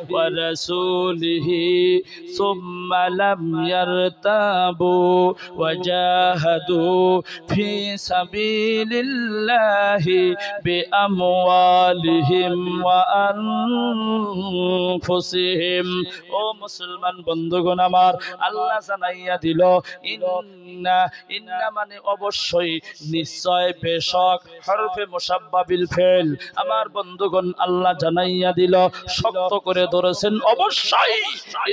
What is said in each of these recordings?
ورسوله ثم لم يرتابوا وجاهدوا في سبيل الله بأموالهم وأنفسهم ও মুসলমান বন্ধুগণ আমার আল্লাহ জানাইয়া দিল ইন্না মানে অবশ্যই নিশ্চয় বেশক হরফে মুসাব্বা বিল ফেল আমার বন্ধুগণ আল্লাহ জানাইয়া দিল শক্ত করে ধরেছেন অবশ্যই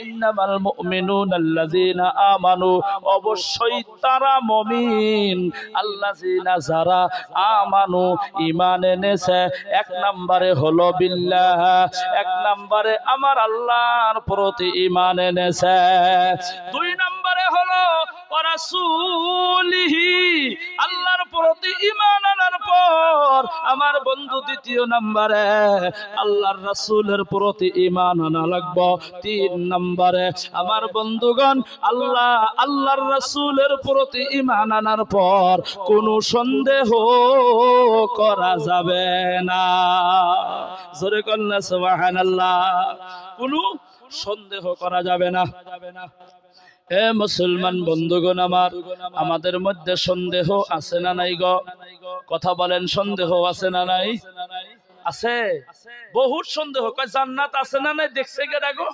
ইন্নামাল মুমিনুনা আল্লাযিনা আমানু অবশ্যই তারা মুমিন আল্লাযিনা যারা আমানু ঈমান এনেছে এক নম্বরে হলো বিল্লাহ এক নম্বরে আমার আল্লাহর প্রতি ঈমান এনেছে দুই নম্বরে হলো রাসূলিহি আল্লাহর প্রতি ঈমান আনার পর আমার বন্ধু দ্বিতীয় নম্বরে আল্লাহর রাসূলের প্রতি ঈমান আনা লাগবে তিন নম্বরে আমার বন্ধুগণ আল্লাহর রাসূলের প্রতি ঈমান আনার পর কোনো সন্দেহ করা যাবে না জোরে কন্না সুবহানাল্লাহ কোনো সন্দেহ করা যাবে না এ মুসলমান বন্ধুগণ আমার আমাদের মধ্যে সন্দেহ আছে না নাই গো কথা বলেন সন্দেহ আছে না নাই আছে বহুত সন্দেহ কয় জান্নাত আছে না নাই দেখছে কেডা গো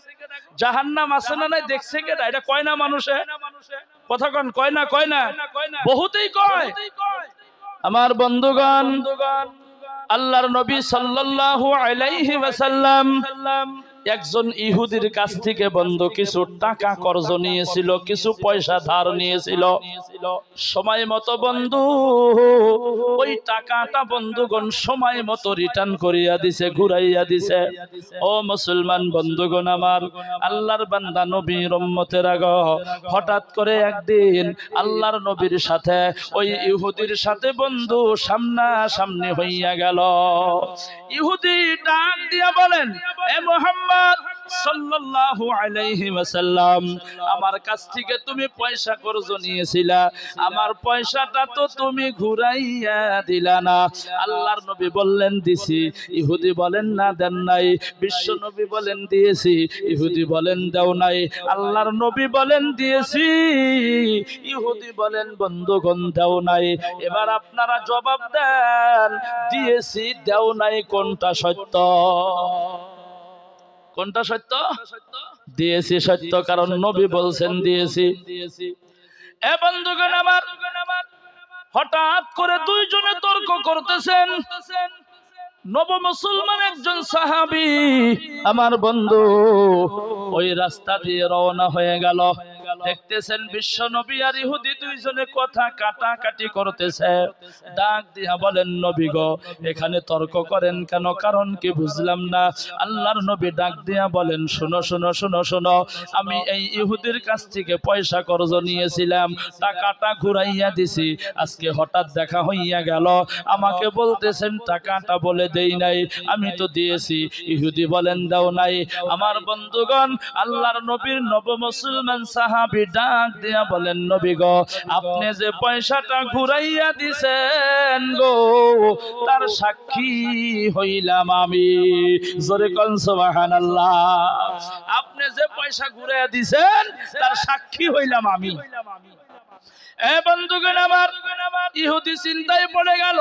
জাহান্নাম আছে না নাই দেখছে কেডা এটা কয় না মানুষে কথা কোন কয় না বহুতেই কয় আমার বন্ধুগণ আল্লাহর নবী সাল্লাল্লাহু আলাইহি ওয়াসাল্লাম একজন ইহুদির কাছ থেকে বন্ধু কিছু টাকা কর্জ নিয়েছিল কিছু পয়সা ধার নিয়েছিল সময় মতো বন্ধু ওই টাকাটা বন্ধুগণ সময় মতো রিটার্ন করিয়া দিছে ঘুরাইয়া দিছে ও মুসলমান বন্ধুগণ আমার আল্লাহর বান্দা নবীর উম্মতেরা গো হঠাৎ করে একদিন আল্লাহর নবীর সাথে ওই ইহুদির সাথে বন্ধু সামনাসামনি হইয়া গেল ইহুদি ডাক দিয়া বলেন এ মুহাম্মদ সাল্লাল্লাহু আলাইহি ওয়াসাল্লাম আমার কাছ থেকে তুমি পয়সা কর্জ নিয়েছিলা আমার পয়সাটা তো তুমি ঘুরাইয়া দিলা না আল্লাহর নবী বললেন দিছি ইহুদি বলেন না দেন নাই বিশ্ব নবী বলেন দিয়েছি ইহুদি বলেন দাও নাই আল্লাহর নবী বলেন দিয়েছি ইহুদি বলেন বন্ধুগণ দাও নাই এবার আপনারা জবাব দেন দিয়েছি দাও নাই কোনটা সত্য কোনটা সত্য দিয়েছি সত্য কারণ নবী বলছেন দিয়েছি এ বন্ধুগণ আমার হঠাৎ করে দুইজনে তর্ক করতেছেন নব মুসলমান একজন সাহাবী আমার বন্ধু ওই রাস্তা দিয়ে রওনা হয়ে গেল দেখতেছেন বিশ্ব নবী আর ইহুদি দুইজনে কথা কাটাকাটি করতেছে ডাক দিয়া বলেন নবী গো এখানে তর্ক করেন কেন কারণ কি বুঝলাম না আল্লাহর নবী ডাক দিয়া বলেন শোনো আমি এই ইহুদির কাছ থেকে পয়সা কর্জ নিয়েছিলাম টাকাটা ঘুরাইয়া দিছি আজকে হঠাৎ দেখা হইয়া গেল আমাকে বলতেছেন টাকাটা বলে দেই নাই আমি তো দিয়েছি ইহুদি বলেন দাও নাই আমার বন্ধুগণ আল্লাহর নবীর নব মুসলমান সাহাবী ডাক দিয়া বলেন নবী গো আপনি যে পয়সাটা ঘুরাইয়া দিছেন গো তার সাক্ষী হইলাম আমি জোরে কোন সুবহানাল্লাহ আপনি যে পয়সা ঘুরাইয়া দিছেন তার সাক্ষী হইলাম আমি এ বন্ধুগণ আমার ইহুদি চিন্তায় পড়ে গেল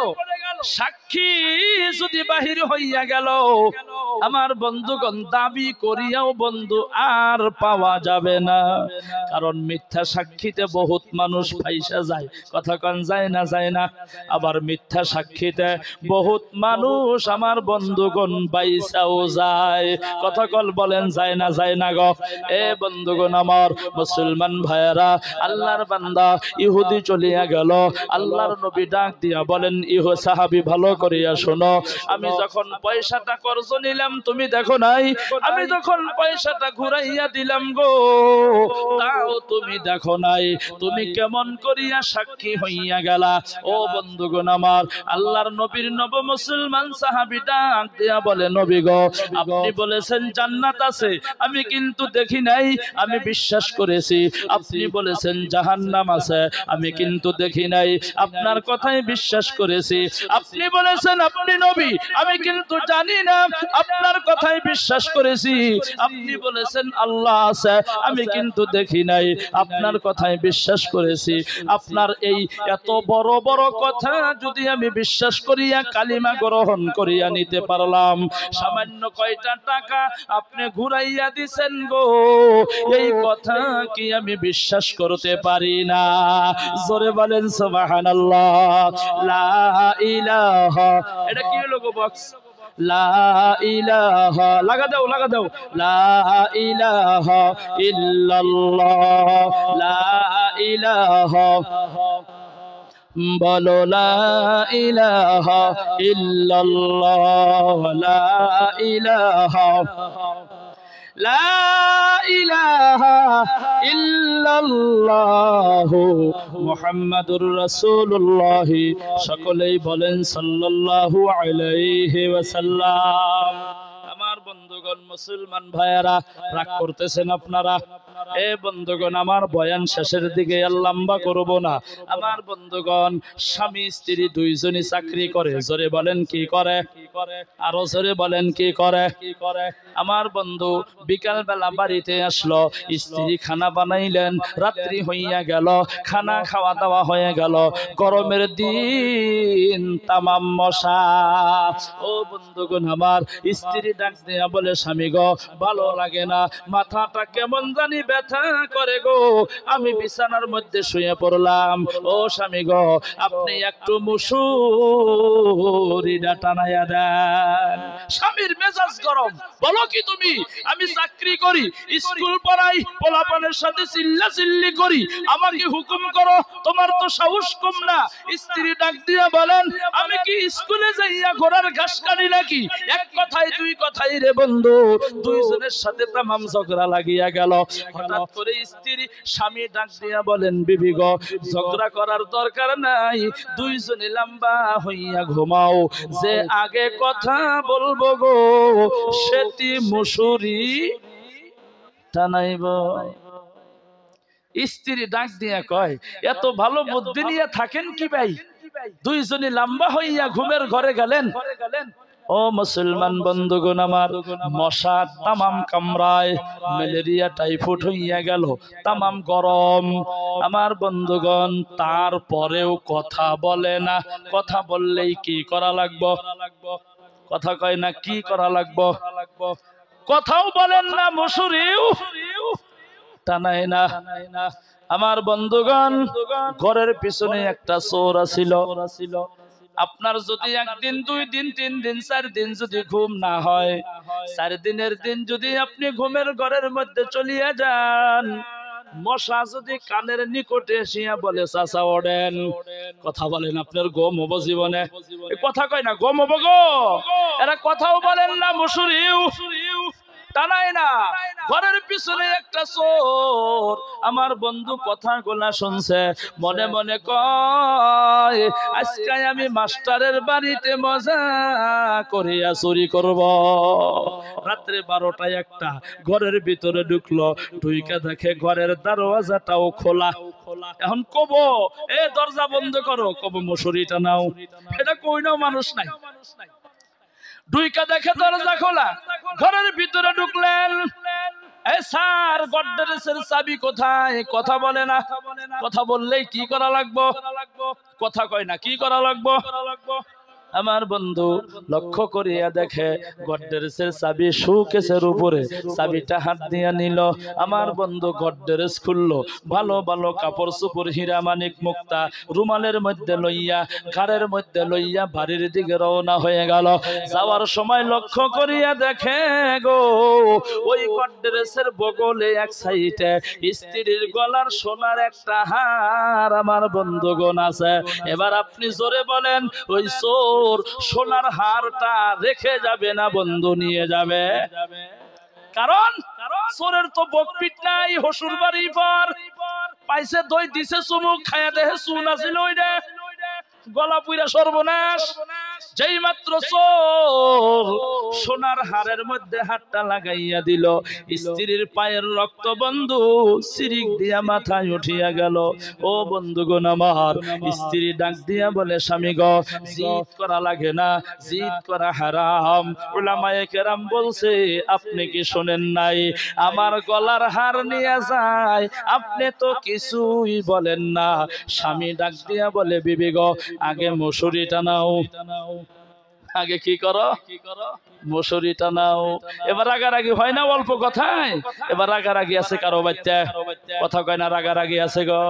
সাক্ষী যদি বাহির হইয়া গেল আমার বন্ধুগণ দাবি করিয়াও বন্ধু আর পাওয়া যাবে না কারণ মিথ্যা সাক্ষীতে বহুত মানুষ ফাইসা যায় কথা কোন যায় না আবার মিথ্যা সাক্ষীতে বহুত মানুষ আমার বন্ধুগণ বাইসাও যায় কথা কল বলেন যায় না গো এ বন্ধুগণ আমার মুসলমান ভাইয়েরা আল্লাহর বান্দা ইহুদি চলিয়া গেল আল্লাহর নবী ডাক দিয়া বলেন ইহো সাহাবী ভালো করিয়া শোনো আমি যখন পয়সাটা কর্জ নিলাম তুমি দেখো নাই আমি যখন পয়সাটা ঘুরাইয়া দিলাম গো তাও তুমি দেখো নাই তুমি কেমন করিয়া সাক্ষী হইয়া গেলা ও বন্ধুগণ আমার আল্লাহর নবীর নব মুসলমান সাহাবী ডাক দিয়া বলে নবী গো আপনি বলেছেন জান্নাত আছে আমি কিন্তু দেখি নাই আমি বিশ্বাস করেছি আপনি বলেছেন জাহান্নাম আছে আমি কিন্তু দেখি নাই আপনার কথাই বিশ্বাস করেছি আপনি বলেছেন আপনি নবী, আমি কিন্তু জানি না, আপনার কথায় বিশ্বাস করেছি। আপনি বলেছেন আল্লাহ আছে, আমি কিন্তু দেখি নাই, আপনার কথায় বিশ্বাস করেছি। আপনার এই এত বড় বড় কথা যদি আমি বিশ্বাস করিয়া কালিমা গ্রহণ করিয়া নিতে পারলাম, সামান্য কয়টা টাকা আপনি ঘুরাইয়া দিছেন গো, এই কথা কি আমি বিশ্বাস করতে পারি না? জোরে বলেন সুবহানাল্লাহ। লা ইলাহা, এটা কি হলো গো বক্স? লা ইলাহা, লাগা দাও লাগা দাও। লা ইলাহা ইল্লাল্লাহ, লা ইলাহা, বলো লা ইলাহা ইল্লাল্লাহ, লা ইলাহা, লা ইলাহা ইল্লাল্লাহ মুহাম্মাদুর রাসূলুল্লাহ। সকলেই বলেন সাল্লাল্লাহু আলাইহি ওয়াসাল্লাম। আমার বন্ধুগণ, মুসলমান ভাইয়েরা, রাগ করতেছেন আপনারা? এ বন্ধুগণ, আমার বয়ান শেষের দিকে আর লম্বা করব না। আমার বন্ধুগণ, স্বামী স্ত্রী দুইজনই চাকরি করে। জোরে বলেন কি করে? আরো জোরে বলেন কি করে? আমার বন্ধু বিকাল বেলা বাড়িতে আসলো, স্ত্রী খানা বানাইলেন, রাত্রি হইয়া গেল, খানা খাওয়া দাওয়া হয়ে গেল, গরমের দিন, তামাম মশা। ও বন্ধুগণ আমার, স্ত্রী ডাক দিয়া বলে, স্বামী গো ভালো লাগে না, মাথাটা কেমন জানি ব্যথা করে গো, আমি বিছানার মধ্যে শুয়ে পড়লাম। ও স্বামী গো, আপনি একটু মুসুরিটা টানাইয়া দেন। স্বামীর মেজাজ গরম, বলো কি তুমি? আমি চাকরি করি, স্কুল পড়াই, পোলাপানের সাথে চিল্লা চিল্লি করি, আমাকে হুকুম করো, তোমার তো সাহস কম না? স্ত্রী ডাক দিয়া বলেন, আমি কি স্কুলে যাইয়া ঘোড়ার ঘাস কাটি নাকি? এক কথায় দুই কথাই রে বন্ধু, দুইজনের সাথে তামাম ঝগড়া লাগিয়া গেল। হঠাৎ করে স্ত্রী স্বামী ডাক দিয়া বলেন, বিবি গো, ঝগড়া করার দরকার নাই, দুইজনে লম্বা হইয়া ঘুমাও, যে আগে কথা বলবো গো সেটি মুসুরি টানাইব। স্ত্রী ডাক দিয়া কয়, এত ভালো বুদ্ধি নিয়ে থাকেন কি ভাই? দুইজনে লম্বা হইয়া ঘুমের ঘরে গেলেন। ও মুসলমান বন্ধুগণ আমার, মশা তামাম কামড়ায়, ম্যালেরিয়া টাইফয়েড হইয়া গেল, তামাম গরম। আমার বন্ধুগণ, তারপরেও কথা বলে না। কথা বললেই কি করা লাগবো? কথা কয় না, কি করা লাগবো? কথাও বলেন না, মুসুরিও টানায় না। আমার বন্ধুগণ, ঘরের পিছনে একটা চোর ছিল। আপনার যদি একদিন, দুই দিন, তিন দিন, 4 দিন যদি ঘুম না হয়, 4 দিনের দিন যদি আপনি ঘুমের ঘরের মধ্যে চলিয়া যান, মশা যদি কানের নিকটে এসিয়া বলে, চাচা ওঠেন, কথা বলেন, আপনার গম হবো জীবনে? কথা কয় না, গম হবো গো। এরা কথাও বলেন না, মুসুরিও টানায় না। ঘরের পিছনে একটা চোর। আমার বন্ধু কথাগুলা শুনছে, মনে মনে কয়, আজকে আমি মাস্টারের বাড়িতে মজা করিয়া চুরি করব। রাত্রে 12টায় একটা ঘরের ভিতরে ঢুকলো, ঢুইকা দেখে ঘরের দরওয়াজাটাও খোলা। এখন কব, এ দরজা বন্ধ করো, কব মশুরি টানাও, এটা কইনাও মানুষ নাই। ঢুইকা দেখে দরজা খোলা, ঘরের ভিতরে ঢুকলেন। স্যার, গডরেজের চাবি কোথায়? কথা বলে না। কথা বললেই কি করা লাগবো? কথা কয় না, কি করা লাগবো? আমার বন্ধু লক্ষ্য করিয়া দেখে গডরেজের চাবি শোকেসের উপরে, চাবিটা হাত দিয়া নিল। আমার বন্ধু গডরেজ খুললো, ভালো ভালো কাপড় চোপড়, হীরা মানিক মুক্তা রুমালের মধ্যে লইয়া, ঘাড়ের মধ্যে লইয়া বাড়ির দিকে রওনা হয়ে গেল। যাওয়ার সময় লক্ষ্য করিয়া দেখে গো, ওই গডরেজের বগলে এক সাইডে স্ত্রীর গলার সোনার একটা হার আমার বন্ধুগণ আছে। এবার আপনি জোরে বলেন, ওই সোনার হারটা রেখে যাবে না বন্ধু নিয়ে যাবে? কারণ চোরের তো বকপিট নাই, হসুর বাড়ি পর পাইছে, দই দিছে, চুমুক খায়া দেহে চুন আছিল, ওইটা গলা পুইরা সর্বনাশ। যেই মাত্র চোর সোনার হারের মধ্যে হাতটা লাগাইয়া দিল। স্ত্রীর পায়ের রক্ত বন্ধু সিরিক দিয়া মাথায় উঠিয়া গেল। ও বন্ধুগণ আমার, স্ত্রী ডাক দিয়া বলে, স্বামী গো, জিদ করা লাগে না, জিদ করা হারাম। উলামায়ে কেরাম বলছে, আপনি কি শোনেন নাই? আমার গলার হার নিয়ে যায়, আপনি তো কিছুই বলেন না। স্বামী ডাক দিয়া বলে, বিবি গো, আগে মশুরি টানাও। আগে কি করো? মশুরি টানাও। এবার রাগারাগি হয় না অল্প কথায়? এবার রাগারাগি আছে কারো বাচ্চা? কথা কয় না, রাগারাগি আছে গো।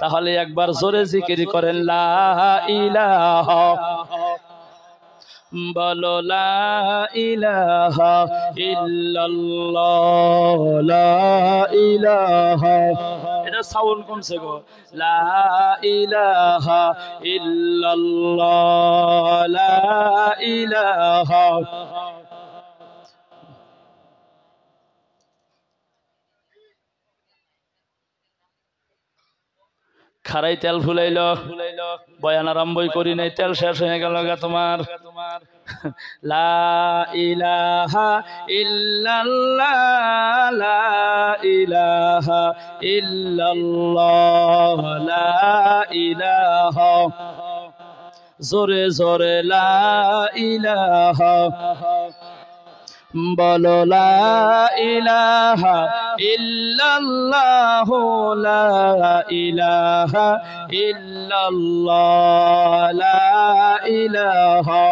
তাহলে একবার জোরে জিকির করেন, লা ইলাহা, বলো লা ইলাহা ইল্লাল্লাহ, লা ইলাহা। এটা সাউন্ড কমছে গো। লা ইলাহা ইল্লাল্লাহ, লা ইলাহা। খারাই তেল ফুলাইল, বয়ান আরম্ভই করি নাই, তেল শেষ হয়ে গেল গা তোমার। লা ইলাহা ইল্লাল্লাহ, লা ইলাহা ইল্লাল্লাহ, লা ইলাহা। জোরে জোরে লা ইলাহা, বলো লা ইলাহা ইল্লাল্লাহ, লা ইলাহা ইল্লাল্লাহ, লা ইলাহা।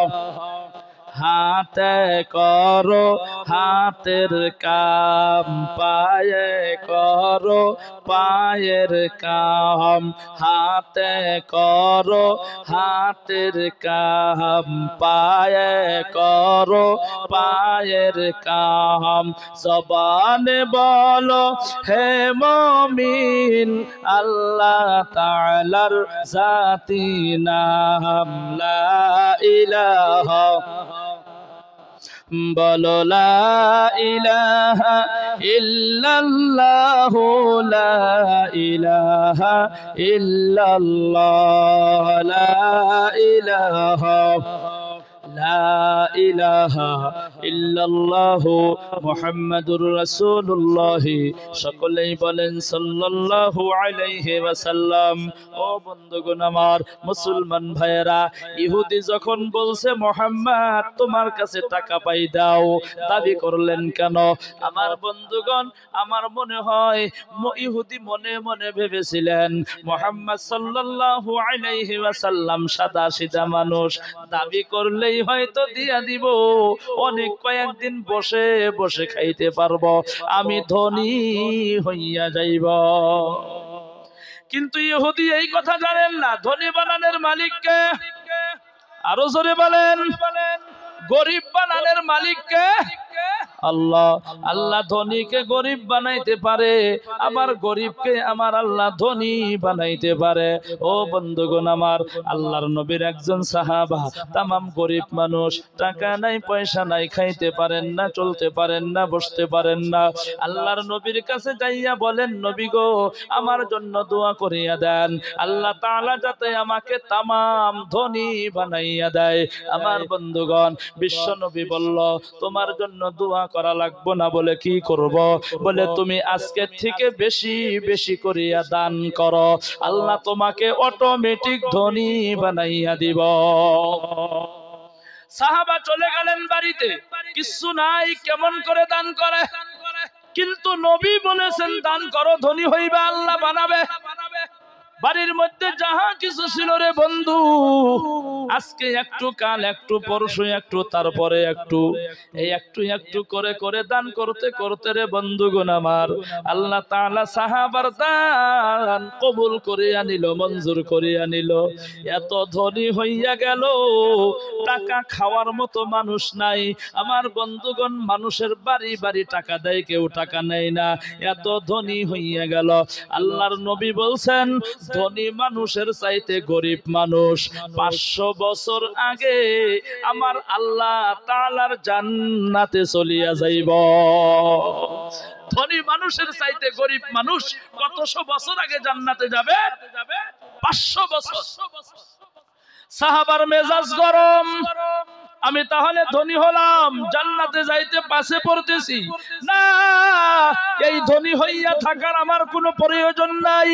হাতে করো হাতের কাম, পায়ে করো পায়ের কাম। হাতে করো হাতের কাম, পায়ে করো পায়ের কাম। জবানে বলো হে মুমিন, আল্লাহ তাআলার জাতি নাম লা ইলাহা। বলো লা ইলাহা ইল্লাল্লাহ, লা ইলাহা ইল্লাল্লাহ, লা ইলাহা। লা ইলাহা ইল্লাল্লাহ মুহাম্মাদুর রাসূলুল্লাহ। সকলেই বলেন সাল্লাল্লাহু আলাইহি ওয়াসাল্লাম। ও বন্ধুগণ আমার, মুসলমান ভাইয়েরা, ইহুদি যখন বলছে মুহাম্মদ তোমার কাছে টাকা পাই দাও, দাবি করলেন কেন? আমার বন্ধুগণ, আমার মনে হয় ইহুদি মনে মনে ভেবেছিলেন মুহাম্মদ সাল্লাল্লাহু আলাইহি ওয়াসাল্লাম সাদা সিধা মানুষ, দাবি করলেই হয়তো দিয়া দিব, অনেক কয়েকদিন বসে বসে খাইতে পারবো, আমি ধনী হইয়া যাইব। কিন্তু ইহুদি এই কথা জানেন না, ধনী বানানোর মালিক কে? আরো জোরে বলেন। গরিব বানানোর মালিক কে? আল্লাহ। আল্লাহ ধনীকে গরিব বানাইতে পারে, আবার গরিবকে আমার আল্লাহ ধনী বানাইতে পারে। ও বন্ধুগণ আমার, আল্লাহর নবীর একজন সাহাবা, তামাম গরিব মানুষ, টাকা নাই পয়সা নাই, খাইতে পারেন না, চলতে পারেন না, বসতে পারেন না। আল্লাহর নবীর কাছে যাইয়া বলেন, নবী গো, আমার জন্য দোয়া করিয়া দেন, আল্লাহ তাআলা যাতে আমাকে তামাম ধনী বানাইয়া দেয়। আমার বন্ধুগণ, বিশ্ব নবী বলল, তোমার জন্য দোয়া করা লাগবে না। বলে কি করব? বলে তুমি আজকে থেকে বেশি বেশি করিয়া দান করো, আল্লাহ তোমাকে অটোমেটিক ধনী বানাইয়া দিব। সাহাবা চলে গেলেন বাড়িতে, কিছু নাই, কেমন করে দান করে? কিন্তু নবী বলেছেন দান করো, ধনী হইবা, আল্লাহ বানাবে। বাড়ির মধ্যে যাহা কিছু ছিল রে বন্ধু, আজকে একটু, কাল একটু, পরশু একটু, তারপরে একটু, এই একটু একটু করে করে দান করতে করতে রে বন্ধুগণ আমার, আল্লাহ তাআলা সাহাবার দান কবুল করে আনিল, মঞ্জুর করে আনিল। এত ধনী হইয়া গেল, টাকা খাওয়ার মতো মানুষ নাই। আমার বন্ধুগণ, মানুষের বাড়ি বাড়ি টাকা দেয়, কেউ টাকা নেয় না, এত ধনী হইয়া গেল। আল্লাহর নবী বলছেন, ধনী মানুষের চাইতে গরিব মানুষ 500 বছর আগে আমার আল্লাহ তাআলার জান্নাতে চলিয়া যাইব। ধনী মানুষের চাইতে গরিব মানুষ কতশো বছর আগে জান্নাতে যাবে? 500 বছর। সাহাবার মেজাজ গরম, আমি তাহলে ধনী হলাম, জান্নাতে যাইতে পাশে পড়তেছি না। এই ধনী হইয়া থাকার আমার কোনো প্রয়োজন নাই,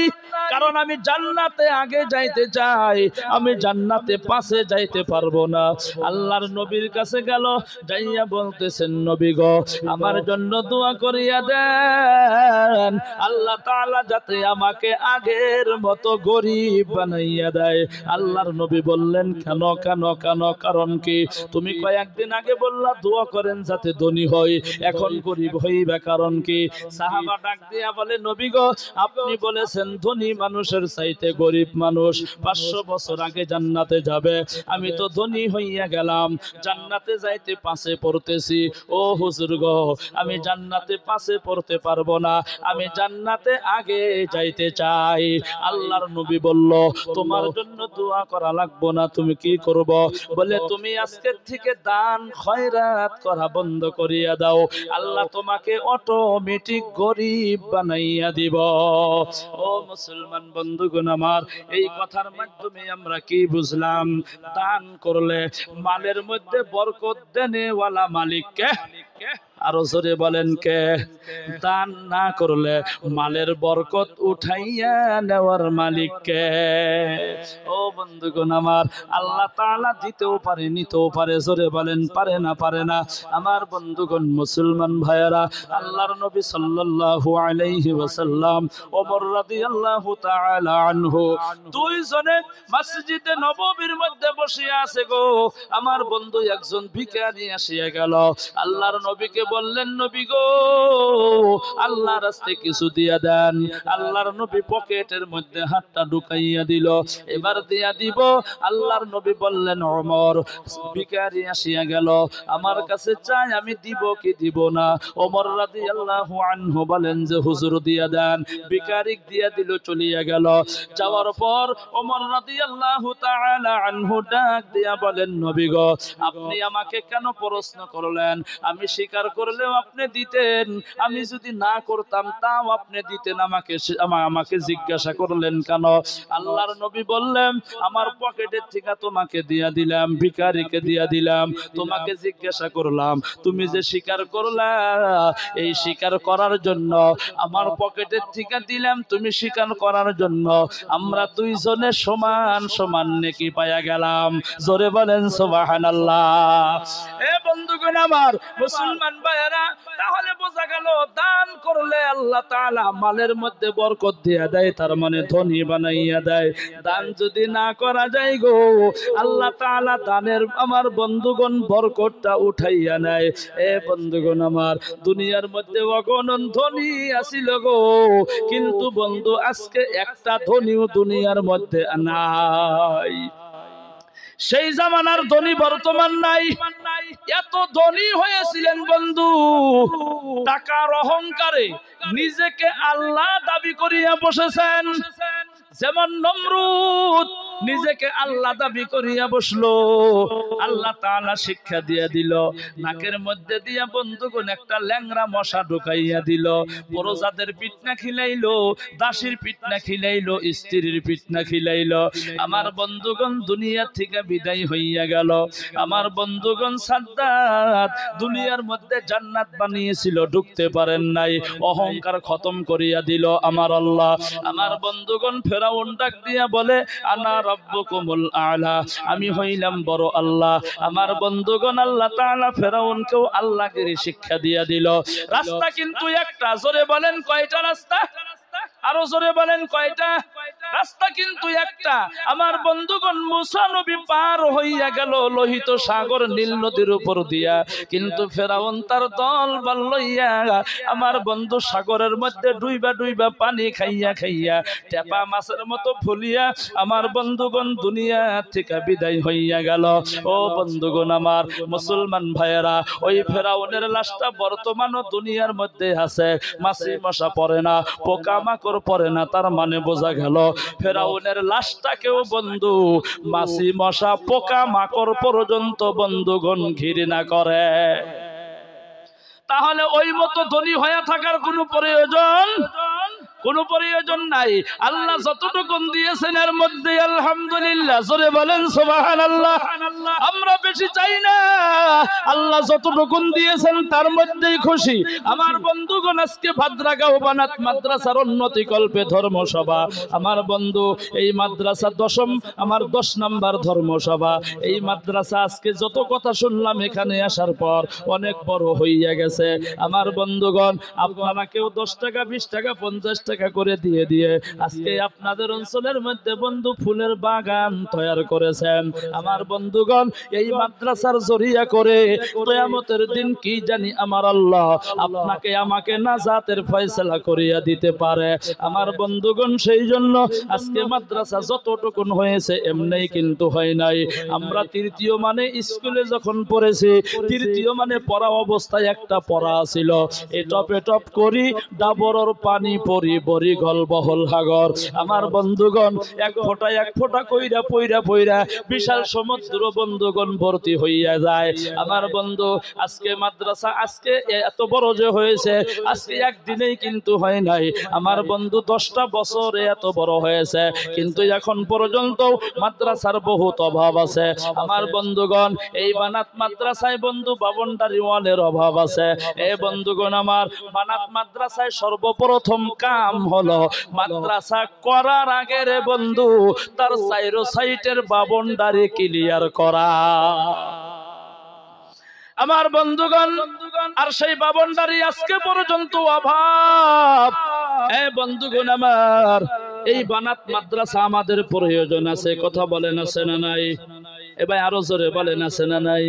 কারণ আমি জান্নাতে আগে যাইতে চাই, আমি জান্নাতে পাশে যাইতে পারবো না। আল্লাহর নবীর কাছে গেল, যাইয়া বলতেছেন, নবী গো, আমার জন্য দোয়া করিয়া দেন, আল্লাহ তাআলা যাতে আমাকে আগের মতো গরিব বানাইয়া দেয়। আল্লাহর নবী বললেন, কেন কেন কেন, কারণ কি? তুমি কয়েকদিন আগে বললা দোয়া করেন যাতে ধনী হই, এখন গরিব হইবে, কারণ কি? সাহাবা ডাক দিয়া বলে, নবী গো, আপনি বলেছেন ধনী মানুষের চাইতে গরিব মানুষ 500 বছর আগে জান্নাতে যাবে, আমি তো ধনী হইয়া গেলাম, জান্নাতে যাইতে পাশে পড়তেছি। ও হুজুর গো, আমি জান্নাতে পাশে পড়তে পারবো না, আমি জান্নাতে আগে যাইতে চাই। আল্লাহর নবী বলল, তোমার জন্য দোয়া করা লাগবো না, তুমি কি করব? বলে, তুমি আজকের থেকে দান খয়রাত করা বন্ধ করিয়া দাও, আল্লাহ তোমাকে অটোমেটিক গরিব বানাইয়া দিব। ও মুসলমান বন্ধুগণ আমার, এই কথার মাধ্যমে আমরা কি বুঝলাম? দান করলে মালের মধ্যে বরকত দেনেওয়ালা মালিককে, আরো জোরে বলেন কে? দান না করলে মালের বরকত উঠাইয়া নেওয়ার মালিককে। ও বন্ধুগণ আমার, আল্লাহ তাআলা দিতেও পারে, নিতেও পারে, জোরে বলেন পারে না? পারে না? আমার বন্ধুগণ মুসলমান ভাইয়েরা, আল্লাহর নবী সাল্লাল্লাহু আলাইহি ওয়াসাল্লাম, ওমর রাদিয়াল্লাহু তাআলা আনহু, দুইজনে মসজিদে নববীর মধ্যে বসে আছে গো। আমার বন্ধু একজন ভিখারি আসিয়া গেল, আল্লাহর নবীকে বললেন, নবী গো, আল্লাহর রাস্তায় কিছু দিয়া দেন। আল্লাহর নবী পকেটের মধ্যে হাতটা ঢুকাইয়া দিল, এবার দিয়া দিব। আল্লাহর নবী বললেন, ওমর, ভিখারি আসিয়া গেল, আমার কাছে চাই, আমি দিব কি দিব না? ওমর রাদিয়াল্লাহু আনহু বলেন যে, হুজুর দিয়া দেন। ভিখারি দিয়া দিল, চলিয়া গেল। যাওয়ার পর ওমর রাদিয়াল্লাহু তাআলা আনহু ডাক দিয়া বলেন, নবী গো, আপনি আমাকে কেন প্রশ্ন করলেন? আমি স্বীকার করলেও আপনি দিতেন, আমি যদি না করতাম তাও আপনি দিতেন, আমাকে জিজ্ঞাসা করলেন কেন? আল্লাহর নবী বললেন, আমার পকেটের থেকে তোমাকে দিয়া দিলাম, ভিখারিকে দিয়া দিলাম, তোমাকে জিজ্ঞাসা করলাম, তুমি যে স্বীকার করলা, এই স্বীকার করার জন্য আমার পকেটের থেকে দিলাম, তুমি স্বীকার করার জন্য আমরা দুইজনে সমান সমান নেকি পাইয়া গেলাম। জোরে বলেন সুবহানাল্লাহ। এ বন্ধুগণ আমার, মুসলমান ভাইয়েরা, তাহলে বোঝা গেল দান করলে আল্লাহ তাআলা মালের মধ্যে বরকত দিয়া দেয়, তার মানে ধনী বানাইয়া দেয়। দান যদি না করা যায় গো, আল্লাহ তাআলা দানের, আমার বন্ধুগণ, বরকতটা উঠাইয়া নেয়। এ বন্ধুগণ আমার, দুনিয়ার মধ্যে অগণন ধনী আছিল গো, কিন্তু বন্ধু আজকে একটা ধনীও দুনিয়ার মধ্যে নাই। সেই জামানার ধনী বর্তমান নাই। এত ধনী হয়েছিলেন বন্ধু, টাকার অহংকারে নিজেকে আল্লাহ দাবি করিয়া বসেছেন। যেমন নমরুদ নিজেকে আল্লাহ দাবি করিয়া বসলো, আল্লাহ তাআলা শিক্ষা দিয়া দিল, নাকের মধ্যে দিয়া বন্ধুগণ একটা ল্যাংড়া মশা ঢুকাইয়া দিল। প্রজাদের পিঠনা খিলাইলো, দাসীর পিঠনা খিলাইলো, স্ত্রীর পিঠনা খিলাইলো। আমার বন্ধুগণ দুনিয়া থেকে বিদায় হইয়া গেল। আমার বন্ধুগণ সাদ্দাত দুনিয়ার মধ্যে জান্নাত বানিয়েছিল, ঢুকতে পারেন নাই, অহংকার খতম করিয়া দিল আমার আল্লাহ। আমার বন্ধুগণ ফেরাউন ডাক দিয়া বলে, আনা রাব্বুকুমুল আলা, আমি হইলাম বড় আল্লাহ। আমার বন্ধুগণ আল্লাহ তাআলা ফেরাউনকেও আল্লাহগিরি শিক্ষা দিয়া দিল। রাস্তা কিন্তু একটা, জোরে বলেন কয়টা রাস্তা? আরো জোরে বলেন কয়টা রাস্তা? কিন্তু একটা। আমার বন্ধুগণ মুসা নবী পার হইয়া গেল লোহিত সাগর, নীল নদীর উপর দিয়া, কিন্তু ফেরাউন তার দল বল লইয়া আমার বন্ধু সাগরের মধ্যে ডুইবা ডুইবা পানি খাইয়া খাইয়া টেপা মাছের মতো ফুলিয়া আমার বন্ধুগণ দুনিয়া থেকে বিদায় হইয়া গেল। ও বন্ধুগণ আমার, মুসলমান ভাইয়েরা, ওই ফেরাউনের লাশটা বর্তমানও দুনিয়ার মধ্যে আছে। মাছি মশা পড়ে না, পোকা মাকড় পড়ে না, তার মানে বোঝা গেল ফেরাউনের লাশটাকেও বন্ধু মাছি মশা পোকা মাকড় পর্যন্ত বন্ধুগণ ঘৃণা করে। তাহলে ওই মতো ধনী হয়ে থাকার কোনো প্রয়োজন কোনো প্রয়োজন নাই। আল্লাহ যতটুকু দিয়েছেন এর মধ্যে আলহামদুলিল্লাহ জোরে বলেন সুবহানাল্লাহ। আমরা বেশি চাই না, আল্লাহ যতটুকু দিয়েছেন তার মধ্যেই খুশি। আমার বন্ধুগণ, আজকে ভাদ্রাগাঁও বানাত মাদ্রাসার উন্নতি কল্পে ধর্মসভা। আমার বন্ধু, এই মাদ্রাসা 10 নাম্বার ধর্মসভা। এই মাদ্রাসা আজকে যত কথা শুনলাম এখানে আসার পর অনেক বড় হইয়া গেছে। আমার বন্ধুগণ, আপনারা কেউ 10 টাকা 20 টাকা 50 টাকা করে দিয়ে দিয়ে আজকে আপনাদের অঞ্চলের মধ্যে বন্ধু ফুলের বাগান তৈরি করেছেন। আমার বন্ধুগণ, এই মাদ্রাসার জরিয়া করে কিয়ামতের দিন কি জানি আমার আল্লাহ আপনাকে আমাকে নাজাতের ফয়সালা করিয়া দিতে পারে। আমার বন্ধুগণ, সেই জন্য আজকে মাদ্রাসা যতটুকুন হয়েছে এমনি কিন্তু হয় নাই। আমরা তৃতীয় মানে স্কুলে যখন পড়েছি, তৃতীয় মানে পড়া অবস্থায় একটা পড়া ছিল, এটপ এটপ করি ডাবরর পানি পরি বরি গল বহল সাগর। আমার বন্ধুগণ, এক ফোঁটা কইরা পইরা পইরা বিশাল সমুদ্র বন্ধুগণ ভর্তি হইয়া যায়। আমার বন্ধু, আজকে মাদ্রাসা আজকে এত বড় যে হয়েছে আজকে একদিনেই কিন্তু হয় নাই। আমার বন্ধু, 10টা বছরে এত বড় হয়েছে, কিন্তু এখন পর্যন্ত মাদ্রাসার বহুত অভাব আছে। আমার বন্ধুগণ, এই বানাত মাদ্রাসায় বন্ধু বাবনডারি ওয়ালের অভাব আছে। এই বন্ধুগণ, আমার বানাত মাদ্রাসায় সর্বপ্রথম কাম হলো মাদ্রাসা করার আগে রে বন্ধু তার 4 সাইটের বাবনডারি ক্লিয়ার করা। আমার বন্ধুগণ, আর সেই বাবনডারি আজকে পর্যন্ত অভাব। এই বন্ধুগণ আমার, এই বানাত মাদ্রাসা আমাদের প্রয়োজন আছে, কথা বলেন আছে না নাই? এবার আরো জোরে বলেন আছে না নাই?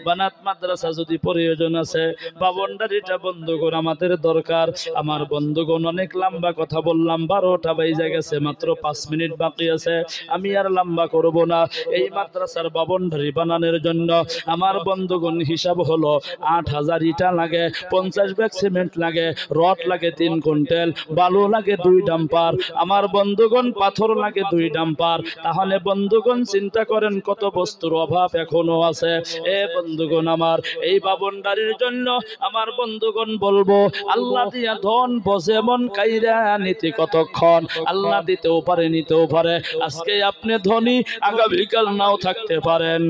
বানাত মাদ্রাসা যদি প্রয়োজন আছে, বাবনডারিটা বন্ধুগণ আমাদের দরকার। আমার বন্ধুগণ, অনেক লম্বা কথা বললাম, 12টা বেজে গেছে, মাত্র 5 মিনিট বাকি আছে। আমি আর লম্বা করব না। এই মাদ্রাসার বাবনডারি বানানোর জন্য আমার বন্ধুগণ হিসাব হলো 8000 ইটা লাগে, 50 ব্যাগ সিমেন্ট লাগে, রড লাগে 3 কুইন্টাল, বালু লাগে 2 ডাম্পার। আমার বন্ধুগণ, পাথর লাগে 2 ডাম্পার। তাহলে বন্ধুগণ চিন্তা করেন কত বস্তুর অভাব এখনো আছে। এ বন্ধুগণ আমার, এই বাবনডারির জন্য আমার বন্ধুগণ বলবো, আল্লাহ দিয়া ধন বসে মন কাইরা নিতে কতক্ষণ। আল্লাহ দিতেও পারে, নিতেও পারে। আজকে আপনি ধনী, আগামীকাল নাও থাকতে পারেন।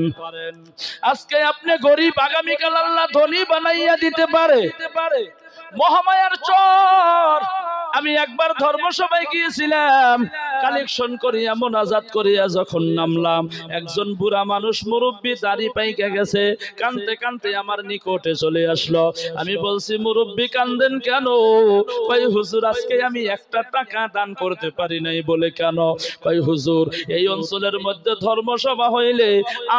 আজকে আপনি গরিব, আগামীকাল আল্লাহ ধনী বানাইয়া দিতে পারে। মহামায়ার চর আমি একবার ধর্মসভায় গিয়েছিলাম, কালেকশন করিয়া মোনাজাত করিয়া যখন নামলাম, একজন বুড়া মানুষ মুরব্বী দাড়ি পাইকা গেছে, কানতে কানতে আমার নিকটে চলে আসলো। আমি বলছি, মুরব্বী কান্দেন কেন? কই হুজুর, আজকে আমি 1টা টাকা দান করতে পারি নাই। বলে কেন? কই হুজুর, এই অঞ্চলের মধ্যে ধর্মসভা হইলে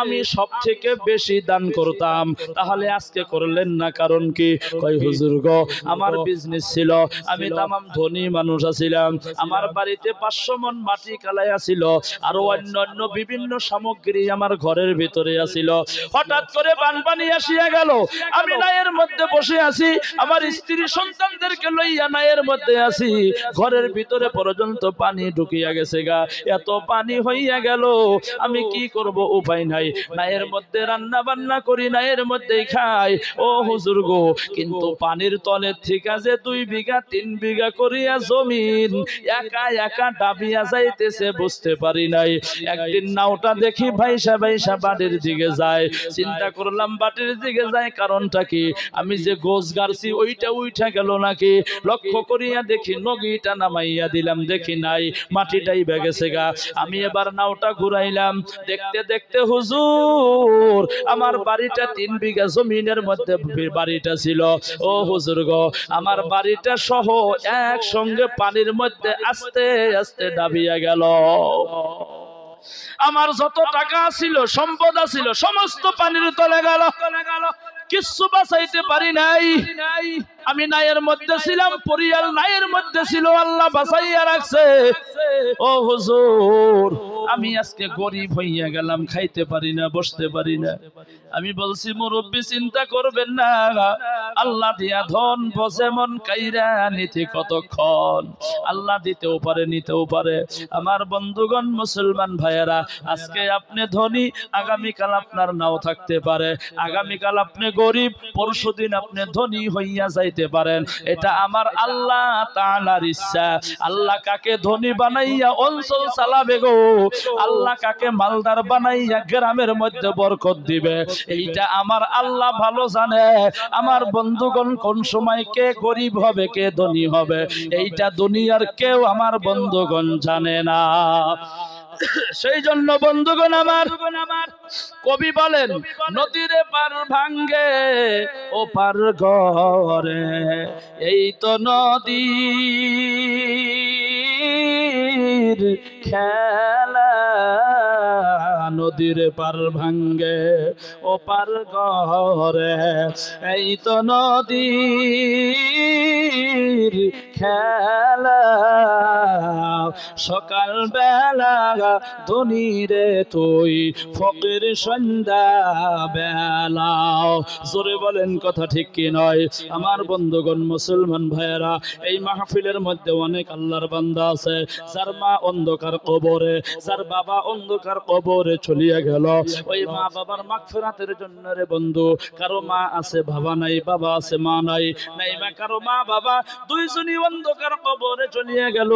আমি সব থেকে বেশি দান করতাম, তাহলে আজকে করলেন না, কারণ কি? কই হুজুর গো, আমার বিজনেস ছিল, আমি তামাম ধনী মানুষ আছিলাম, আমার বাড়িতে 500 মন মাটি কালাই আছিল, আর অন্যান্য বিভিন্ন সামগ্রী আমার ঘরের ভিতরে আছিল। হঠাৎ করে বানপানি আসিয়া গেল, আমি নায়ের মধ্যে বসে আছি, আমার স্ত্রী সন্তানদেরকে লইয়া নায়ের মধ্যে আছি, ঘরের ভিতরে পর্যন্ত পানি ঢুকিয়া গেছে গা, এত পানি হইয়া গেল, আমি কি করব? উপায় নাই। নায়ের মধ্যে রান্না বান্না করি, নায়ের মধ্যেই খাই। ও হুজুর গো, কিন্তু পানির তলে ঠিক আছে 2 বিঘা 3 বিঘা করিয়া জমিন একা একা ডাবিয়া যাইতেছে, বুঝতে পারি নাই। একদিন নাওটা দেখি ভাইসা ভাইসা বাড়ির দিকে যায়। চিন্তা করলাম বাড়ির দিকে যায়, কারণটা কি? আমি যে গোছ গাড়ছি ওইটা উঠা গেল নাকি? লক্ষ্য করিয়া দেখি নগিটা নামাইয়া দিলাম, দেখি নাই, মাটিটাই বেগেছে গা। আমি এবার নাওটা ঘুরাইলাম, দেখতে দেখতে হুজুর আমার বাড়িটা 3 বিঘা জমিনের মধ্যে বাড়িটা ছিল। ও হুজুর গো, আমার বাড়িটা সহ একসঙ্গে পানির মধ্যে আস্তে আস্তে ডাবিয়া গেল। আমার যত টাকা ছিল, সম্পদ ছিল, সমস্ত পানির তলে গেল, কিচ্ছু বাঁচাইতে পারি নাই। আমি নায়ের মধ্যে ছিলাম, পরিয়াল নায়ের মধ্যে ছিল, আল্লাহ বাঁচাইয়া রাখছে। ও হুজুর, আমি আজকে গরিব হইয়া গেলাম, খাইতে পারি না, বসতে পারি না। আমি বলছি, মুরব্বী চিন্তা করবেন না, আল্লাহ দিয়া ধন বসে মন কাইরা নিতে কতক্ষণ। আল্লাহ দিতেও পারে, নিতেও পারে। আমার বন্ধুগণ মুসলমান ভাইয়েরা, আজকে আপনি ধনী, আগামীকাল আপনার নাও থাকতে পারে। আগামীকাল আপনি গরিব, পরশুদিন আপনি ধনী হইয়া যাইতে যাইতে পারেন, এটা আমার আল্লাহ তাআলার ইচ্ছা। আল্লাহ কাকে ধনী বানাইয়া অঞ্চল চালাবে গো, আল্লাহ কাকে মালদার বানাইয়া গ্রামের মধ্যে বরকত দিবে, এইটা আমার আল্লাহ ভালো জানে। আমার বন্ধুগণ, কোন সময় কে গরিব হবে কে ধনী হবে এইটা দুনিয়ার কেউ আমার বন্ধুগণ জানে না। সেই জন্য বন্ধুগণ আমার, কবি বলেন নদীর পার ভাঙ্গে ও পার ঘরে, এই তো নদীর খেলা, নদীর পার ভাঙ্গে ও পার ঘরে, এই তো নদীর খেলা, সকাল বেলা ধনী রে তুই, ফকির সন্ধ্যা বেলা। জোরে বলেন কথা ঠিক কি নয়? আমার বন্ধুগণ মুসলমান ভাইয়েরা, এই মাহফিলের মধ্যে অনেক আল্লাহর বান্দা আছে যার মা অন্ধকার কবরে, যার বাবা অন্ধকার কবরে চলিয়া গেল। ওই মা বাবার মাগফিরাতের জন্য রে বন্ধু, কারো মা আছে বাবা নাই, বাবা আছে মা নাই, নাইবা কারো মা বাবা দুইজনই অন্ধকার কবরে চলিয়া গেল,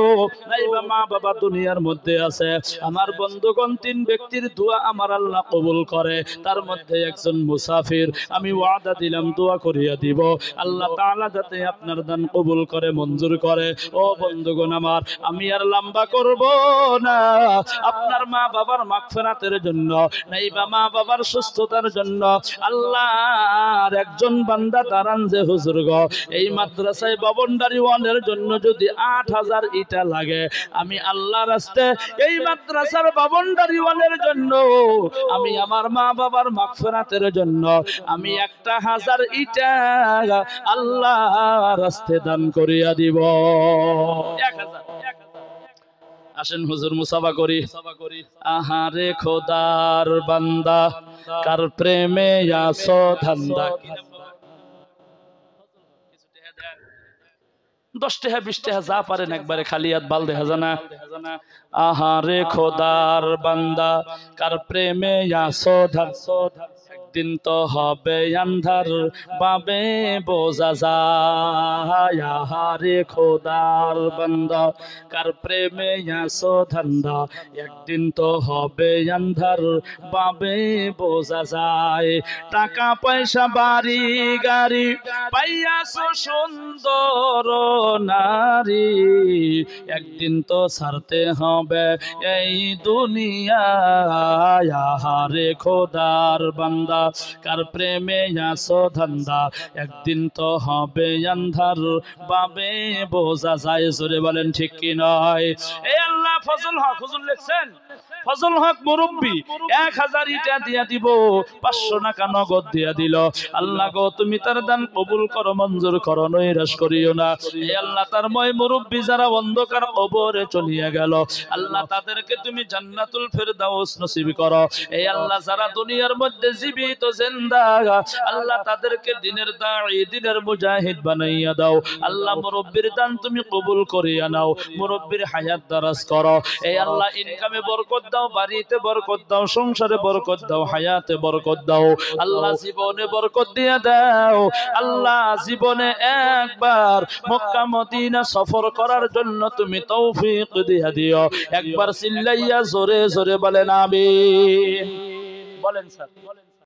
নাইবা মা বাবা দুনিয়ার মধ্যে আছে। আমার বন্ধুগণ, তিন ব্যক্তির দোয়া আমার আল্লাহ কবুল করে, তার মধ্যে একজন মুসাফির। আমি ওয়াদা দিলাম দোয়া করিয়া দিব, আল্লাহ তাআলা যাতে আপনার দান কবুল করে, মঞ্জুর করে। ও বন্ধুগণ আমার, আমি আর লম্বা করব না। আপনার মা বাবার মাগফিরাতের জন্য, নাইবা মা বাবার সুস্থতার জন্য আল্লাহর একজন বান্দা দাঁড়ান যে হুজুর গো, এই মাদ্রাসায় বাউন্ডারি ওয়ালের জন্য যদি ৮,০০০ ইটা লাগে, আমি আল্লাহর রাস্তায় এই মাদ্রাসার বাউন্ডারি ওয়ালের জন্য, আমি আমার মা বাবার মাগফিরাতের জন্য আমি ১,০০০ ইটা আল্লাহর রাস্তায় দান করিয়া দিব। ১,০০০। আসেন হুজুর মুসাফা করি। আহারে খোদার বান্দা, কার প্রেমে আসো ধান্দা, ১০ টাকা ২০ টাকা যা পারেন একবারে খালি হাত বালদে হাজানা। আহারে খোদার বান্দা, কার প্রেমে আসো ধান্দা, একদিন তো হবে আন্ধার বাবে বোঝা যায়। আহারে খোদার বান্দা, কার প্রেমে আসো ধান্দা, একদিন তো হবে আন্ধার বাবে বোঝা যায়। টাকা পয়সা বাড়ি গাড়ি পাইয়াছো সুন্দর নারী, একদিন তো ছাড়তে হবে এই দুনিয়া। আহারে খোদার বান্দা, কার প্রেমে আসো ধান্দা, একদিন তো হবে আন্ধার বাবে বোঝা যায়। জোরে বলেন ঠিক কি নয়? এই আল্লাহ ফজল হক হুজুর লিখছেন, ফজল হক মুরব্বী ১,০০০ ইটা দিয়া দিব, ৫০০ টাকা নগদ দিয়া দিল। আল্লাহ গো, তুমি তার দান কবুল করো, মঞ্জুর করো, নৈরাশ করিও না। এই আল্লাহ, তার মই মুরব্বী যারা অন্ধকার কবরে চলিয়া গেল, আল্লাহ তাদেরকে তুমি জান্নাতুল ফেরদাউস নসিব করো। এই আল্লাহ, যারা দুনিয়ার মধ্যে জীবিত জিন্দা, আল্লাহ তাদেরকে দিনের দাঈ, দিনের মুজাহিদ বানাইয়া দাও। আল্লাহ, মুরব্বীর দান তুমি কবুল করিয়া নাও, মুরব্বীর হায়াত দারাজ করো। এই আল্লাহ, ইনকামে বরকত দাও, বাড়িতে বরকত দাও, সংসারে বরকত দাও, হায়াতে বরকত দাও। আল্লাহ, জীবনে বরকত দিয়ে দাও। আল্লাহ, জীবনে একবার মক্কা মদিনা সফর করার জন্য তুমি তৌফিক দিয়া দিও। একবার চিল্লাইয়া জোরে জোরে বলেন আমিন। বলেন স্যার।